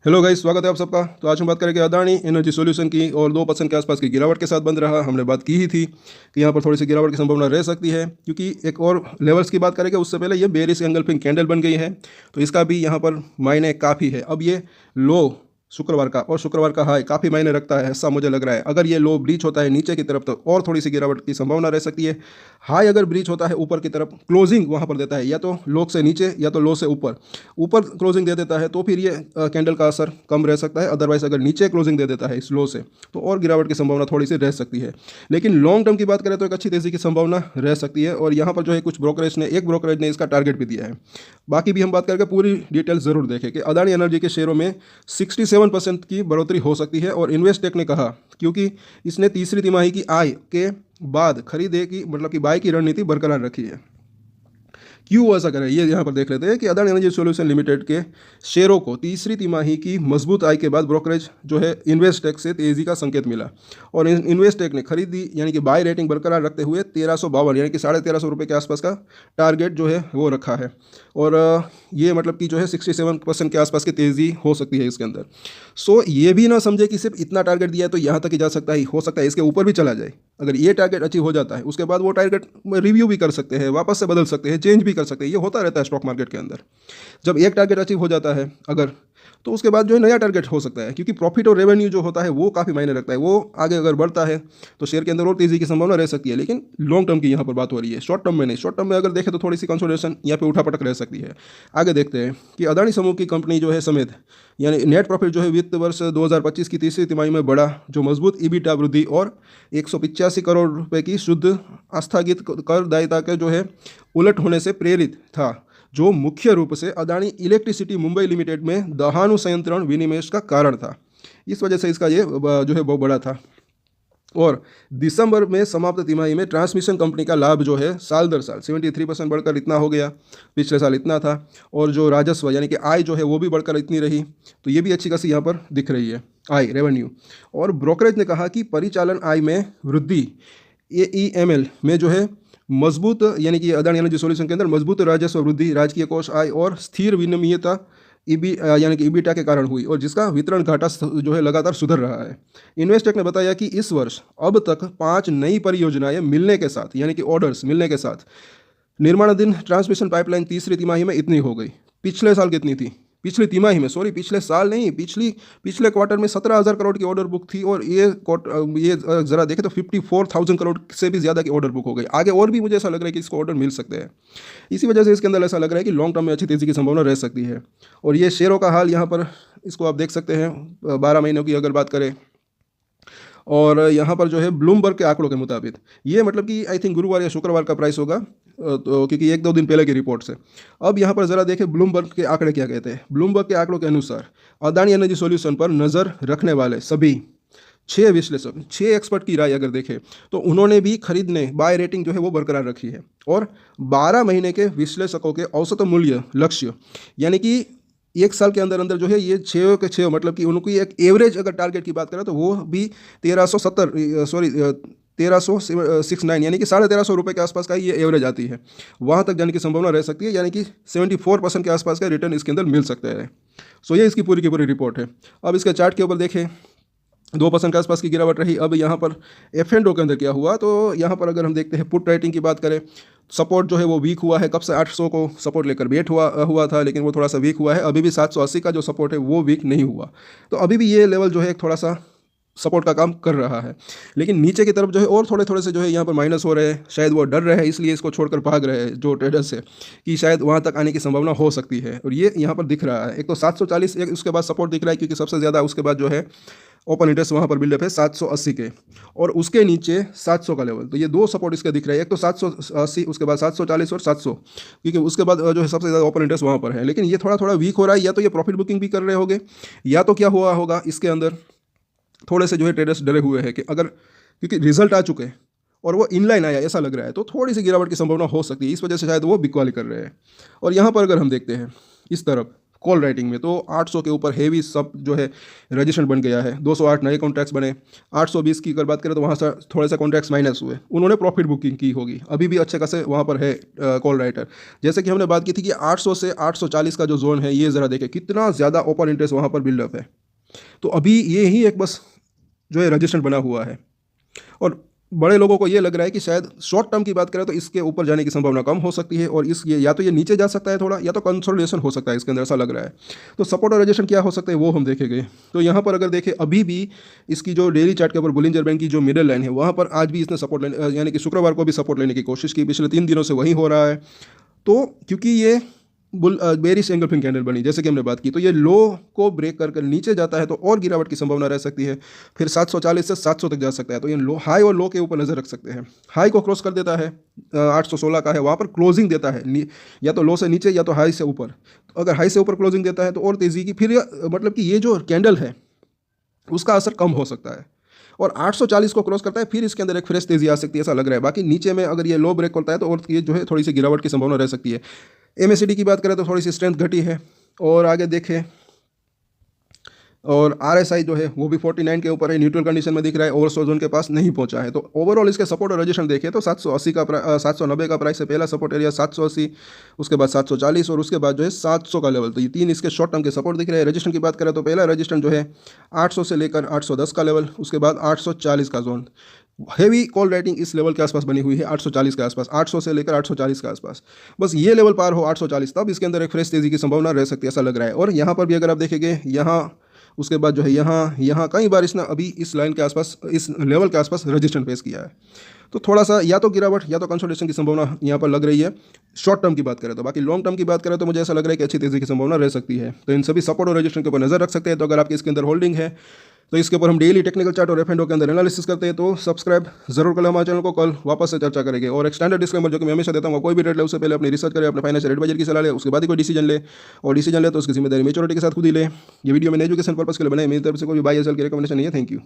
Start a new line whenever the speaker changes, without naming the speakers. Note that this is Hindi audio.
हेलो गाइस, स्वागत है आप सबका। तो आज हम बात करेंगे अदानी एनर्जी सॉल्यूशन की और 2% के आसपास की गिरावट के साथ बंद रहा। हमने बात की ही थी कि यहाँ पर थोड़ी सी गिरावट की संभावना रह सकती है, क्योंकि एक और लेवल्स की बात करेंगे उससे पहले ये बेरिश एंगल्फिंग कैंडल बन गई है, तो इसका भी यहाँ पर मायने काफ़ी है। अब ये लो शुक्रवार का और शुक्रवार का हाई काफ़ी मायने रखता है, ऐसा मुझे लग रहा है। अगर ये लो ब्रीच होता है नीचे की तरफ तो और थोड़ी सी गिरावट की संभावना रह सकती है। हाई अगर ब्रीच होता है ऊपर की तरफ, क्लोजिंग वहाँ पर देता है या तो लो से नीचे या तो लो से ऊपर, ऊपर क्लोजिंग दे देता है तो फिर ये कैंडल का असर कम रह सकता है। अदरवाइज अगर नीचे क्लोजिंग दे देता है इस लो से तो और गिरावट की संभावना थोड़ी सी रह सकती है। लेकिन लॉन्ग टर्म की बात करें तो एक अच्छी तेज़ी की संभावना रह सकती है। और यहाँ पर जो है कुछ एक ब्रोकरेज ने इसका टारगेट भी दिया है। बाकी भी हम बात करके पूरी डिटेल ज़रूर देखें कि अदानी एनर्जी के शेयरों में 67% की बढ़ोतरी हो सकती है। और इन्वेस्टेक ने कहा, क्योंकि इसने तीसरी तिमाही की आय के बाद खरीदे की मतलब कि बाय की रणनीति बरकरार रखी है। क्यों ऐसा करें ये यहाँ पर देख लेते हैं कि अदानी एनर्जी सॉल्यूशन लिमिटेड के शेयरों को तीसरी तिमाही की मजबूत आय के बाद ब्रोकरेज जो है इन्वेस्टेक से तेज़ी का संकेत मिला। और इन्वेस्टेक ने खरीदी यानी कि बाय रेटिंग बरकरार रखते हुए 1352 यानी कि 1350 रुपये के आसपास का टारगेट जो है वो रखा है। और ये मतलब कि जो है 67% के आसपास की तेज़ी हो सकती है इसके अंदर। सो ये भी ना समझे कि सिर्फ इतना टारगेट दिया है तो यहाँ तक ही जा सकता है, हो सकता है इसके ऊपर भी चला जाए। अगर ये टारगेट अचीव हो जाता है उसके बाद वो टारगेट रिव्यू भी कर सकते हैं, वापस से बदल सकते हैं, चेंज भी कर सकते हैं। ये होता रहता है स्टॉक मार्केट के अंदर। जब एक टारगेट अचीव हो जाता है अगर, तो उसके बाद जो है नया टारगेट हो सकता है, क्योंकि प्रॉफिट और रेवेन्यू जो होता है वो काफ़ी मायने रखता है। वो आगे अगर बढ़ता है तो शेयर के अंदर और तेज़ी की संभावना रह सकती है। लेकिन लॉन्ग टर्म की यहाँ पर बात हो रही है, शॉर्ट टर्म में नहीं। शॉर्ट टर्म में अगर देखें तो थोड़ी सी कंसोलिडेशन यहाँ पे उठापटक रह सकती है। आगे देखते हैं कि अदानी समूह की कंपनी जो है समेत यानी नेट प्रॉफिट जो है वित्त वर्ष 2025 की तीसरी तिमाही में बढ़ा, जो मजबूत ईबिटा वृद्धि और 185 करोड़ रुपए की शुद्ध आस्थगित कर दायिता के जो है उलट होने से प्रेरित था, जो मुख्य रूप से अदानी इलेक्ट्रिसिटी मुंबई लिमिटेड में दहानु संयंत्रण विनिवेश का कारण था। इस वजह से इसका ये जो है बहुत बड़ा था। और दिसंबर में समाप्त तिमाही में ट्रांसमिशन कंपनी का लाभ जो है साल दर साल 73% बढ़कर इतना हो गया, पिछले साल इतना था। और जो राजस्व यानी कि आय जो है वो भी बढ़कर इतनी रही, तो ये भी अच्छी खासी यहाँ पर दिख रही है आय, रेवेन्यू। और ब्रोकरेज ने कहा कि परिचालन आय में वृद्धि AEML में जो है मजबूत यानी कि अदानी एनर्जी सॉल्यूशन के अंदर मजबूत राजस्व वृद्धि, राजकीय कोष आय और स्थिर विनियमितता यानी कि ईबिटा के कारण हुई, और जिसका वितरण घाटा जो है लगातार सुधर रहा है। इन्वेस्टेक ने बताया कि इस वर्ष अब तक 5 नई परियोजनाएं मिलने के साथ यानी कि ऑर्डर्स मिलने के साथ निर्माणाधीन ट्रांसमिशन पाइपलाइन तीसरी तिमाही में इतनी हो गई। पिछले साल कितनी थी? पिछली तिमाही में, सॉरी पिछले साल नहीं, पिछले क्वार्टर में 17,000 करोड़ की ऑर्डर बुक थी। और ये ज़रा देखें तो 54,000 करोड़ से भी ज़्यादा की ऑर्डर बुक हो गई। आगे और भी मुझे ऐसा लग रहा है कि इसको ऑर्डर मिल सकते हैं। इसी वजह से इसके अंदर ऐसा लग रहा है कि लॉन्ग टर्म में अच्छी तेज़ी की संभावना रह सकती है। और ये शेयरों का हाल यहाँ पर इसको आप देख सकते हैं 12 महीनों की अगर बात करें। और यहाँ पर जो है ब्लूमबर्ग के आंकड़ों के मुताबिक ये मतलब कि आई थिंक गुरुवार या शुक्रवार का प्राइस होगा, तो क्योंकि 1-2 दिन पहले की रिपोर्ट से। अब यहाँ पर ज़रा देखें ब्लूमबर्ग के आंकड़े क्या कहते हैं। ब्लूमबर्ग के आंकड़ों के अनुसार अदानी एनर्जी सॉल्यूशन पर नज़र रखने वाले सभी 6 विश्लेषक, 6 एक्सपर्ट की राय अगर देखें तो उन्होंने भी खरीदने बाय रेटिंग जो है वो बरकरार रखी है। और 12 महीने के विश्लेषकों के औसत मूल्य लक्ष्य यानी कि एक साल के अंदर अंदर जो है ये 6 के 6 मतलब कि उनकी एक एवरेज अगर टारगेट की बात करें तो वो भी 1369 यानी कि 1350 रुपये के आसपास का ये एवरेज आती है। वहाँ तक जाने की संभावना रह सकती है, यानी कि 74% के आसपास का रिटर्न इसके अंदर मिल सकता है। सो ये इसकी पूरी की पूरी रिपोर्ट है। अब इसके चार्ट के ऊपर देखें, 2% के आसपास की गिरावट रही। अब यहाँ पर F&O के अंदर क्या हुआ, तो यहाँ पर अगर हम देखते हैं पुट राइटिंग की बात करें, सपोर्ट जो है वो वीक हुआ है। कब से 800 को सपोर्ट लेकर वेट हुआ था, लेकिन वो थोड़ा सा वीक हुआ है। अभी भी 780 का जो सपोर्ट है वो वीक नहीं हुआ, तो अभी भी ये लेवल जो है थोड़ा सा सपोर्ट का काम कर रहा है। लेकिन नीचे की तरफ जो है और थोड़े थोड़े से जो है यहाँ पर माइनस हो रहे हैं। शायद वो डर रहे हैं, इसलिए इसको छोड़कर भाग रहे हैं जो ट्रेडर्स है, कि शायद वहाँ तक आने की संभावना हो सकती है। और ये यहाँ पर दिख रहा है, एक तो 740 एक उसके बाद सपोर्ट दिख रहा है, क्योंकि सबसे ज़्यादा उसके बाद जो है ओपन इंटरेस्ट वहाँ पर बिल्डअप है 780 के, और उसके नीचे 700 का लेवल। तो ये 2 सपोर्ट इसके दिख रहे हैं, एक तो 780, उसके बाद 740 और 700, क्योंकि उसके बाद जो है सबसे ज़्यादा ओपन इंटरेस्ट वहाँ पर है। लेकिन ये थोड़ा थोड़ा वीक हो रहा है, या तो ये प्रॉफिट बुकिंग भी कर रहे होंगे, या तो क्या हुआ होगा इसके अंदर, थोड़े से जो है ट्रेडर्स डरे हुए हैं कि अगर, क्योंकि रिजल्ट आ चुके हैं और वो इनलाइन आया ऐसा लग रहा है, तो थोड़ी सी गिरावट की संभावना हो सकती है। इस वजह से शायद वो बिकवाली कर रहे हैं। और यहाँ पर अगर हम देखते हैं इस तरफ कॉल राइटिंग में। तो 800 के ऊपर हेवी सब जो है रजिस्ट्रेशन बन गया है, 208 नए कॉन्ट्रैक्ट्स बने। 820 की अगर बात करें तो वहाँ से थोड़े से कॉन्ट्रैक्ट्स माइनस हुए, उन्होंने प्रॉफिट बुकिंग की होगी, अभी भी अच्छे खासे वहाँ पर है कॉल राइटर। जैसे कि हमने बात की थी कि 800 से 840 का जो जोन है, ये ज़रा देखें कितना ज़्यादा ओपन इंटरेस्ट वहाँ पर बिल्डअप है। तो अभी ये ही एक बस जो है रजिस्ट्रेशन बना हुआ है, और बड़े लोगों को ये लग रहा है कि शायद शॉर्ट टर्म की बात करें तो इसके ऊपर जाने की संभावना कम हो सकती है, और इस या तो ये नीचे जा सकता है थोड़ा, या तो कंसोलिडेशन हो सकता है इसके अंदर, ऐसा लग रहा है। तो सपोर्ट और रजिस्ट्रेशन क्या हो सकता है वो हम देखेंगे। तो यहाँ पर अगर देखें अभी भी इसकी जो डेली चार्ट के ऊपर बुलिंजर बैंड की जो मिडल लाइन है, वहाँ पर आज भी इसने सपोर्ट लेने, यानी कि शुक्रवार को भी सपोर्ट लेने की कोशिश की, पिछले 3 दिनों से वही हो रहा है। तो क्योंकि ये बेरिश एंगल्फिंग कैंडल बनी, जैसे कि हमने बात की, तो ये लो को ब्रेक कर नीचे जाता है तो और गिरावट की संभावना रह सकती है। फिर 740 से 700 तक जा सकता है, तो ये लो हाई और लो के ऊपर नज़र रख सकते हैं। हाई को क्रॉस कर देता है, 816 का है, वहाँ पर क्लोजिंग देता है या तो लो से नीचे या तो हाई से ऊपर। तो अगर हाई से ऊपर क्लोजिंग देता है तो और तेज़ी की, फिर मतलब कि ये जो कैंडल है उसका असर कम हो सकता है, और 840 को क्रॉस करता है फिर इसके अंदर एक फ्रेश तेज़ी आ सकती है, ऐसा लग रहा है। बाकी नीचे में अगर ये लो ब्रेक करता है तो और ये जो है थोड़ी सी गिरावट की संभावना रह सकती है। MACD की बात करें तो थोड़ी सी स्ट्रेंथ घटी है, और आगे देखें, और RSI जो है वो भी 49 के ऊपर है, न्यूट्रल कंडीशन में दिख रहा है, ओवरसोल्ड जोन के पास नहीं पहुंचा है। तो ओवरऑल इसके सपोर्ट और रजिस्ट्रेशन देखें तो 780 का 790 का प्राइस है पहला सपोर्ट एरिया, 780, उसके बाद 740, और उसके बाद जो है 700 का लेवल। तो ये 3 इसके शॉर्ट टर्म के सपोर्ट दिख रहे हैं। रजिस्ट्रेशन की बात करें तो पहला रजिस्ट्रेशन जो है 800 से लेकर 810 का लेवल, उसके बाद 840 का जोन। हेवी कॉल राइटिंग इस लेवल के आसपास बनी हुई है, 840 के आसपास, 800 से लेकर 840 के आसपास। बस ये लेवल पार हो 840, तब इसके अंदर एक फ्रेश तेज़ी की संभावना रह सकती है, ऐसा लग रहा है। और यहाँ पर भी अगर आप देखेंगे, यहाँ उसके बाद जो है यहाँ कई बार इसने अभी इस लाइन के आसपास, इस लेवल के आसपास रजिस्ट्रेशन फेस किया है। तो थोड़ा सा या तो गिरावट या तो कंसोलिडेशन की संभावना यहाँ पर लग रही है शॉर्ट टर्म की बात करें तो। बाकी लॉन्ग टर्म की बात करें तो मुझे ऐसा लग रहा है कि अच्छी तेज़ी की संभावना रह सकती है। तो इन सभी सपोर्ट और रजिस्ट्रेशन के ऊपर नज़र रख सकते हैं। तो अगर आपके इसके अंदर होल्डिंग है तो इसके ऊपर हम डेली टेक्निकल चार्ट और F&O के अंदर एनालिसिस करते हैं। तो सब्सक्राइब जरूर कर लें हमारे चैनल को, कल वापस से चर्चा करेंगे। और एक स्टैंडर्ड डिस्क्लेमर जो कि मैं हमेशा देता हूँ, कोई भी ट्रेड ले उससे पहले अपनी रिसर्च करें, अपने फाइनेंशियल एडवाइजर की सलाह ले, उसके बाद ही कोई डिसीजन ले, और डिसीजन ले तो उसकी जिम्मेदारी मैच्योरिटी के साथ खुद ही ले। ये वीडियो मैंने एजुकेशन पर्पस के लिए बनाई, मेरी तरफ से कोई बाय या सेल की रिकमेंडेशन नहीं है। Thank you.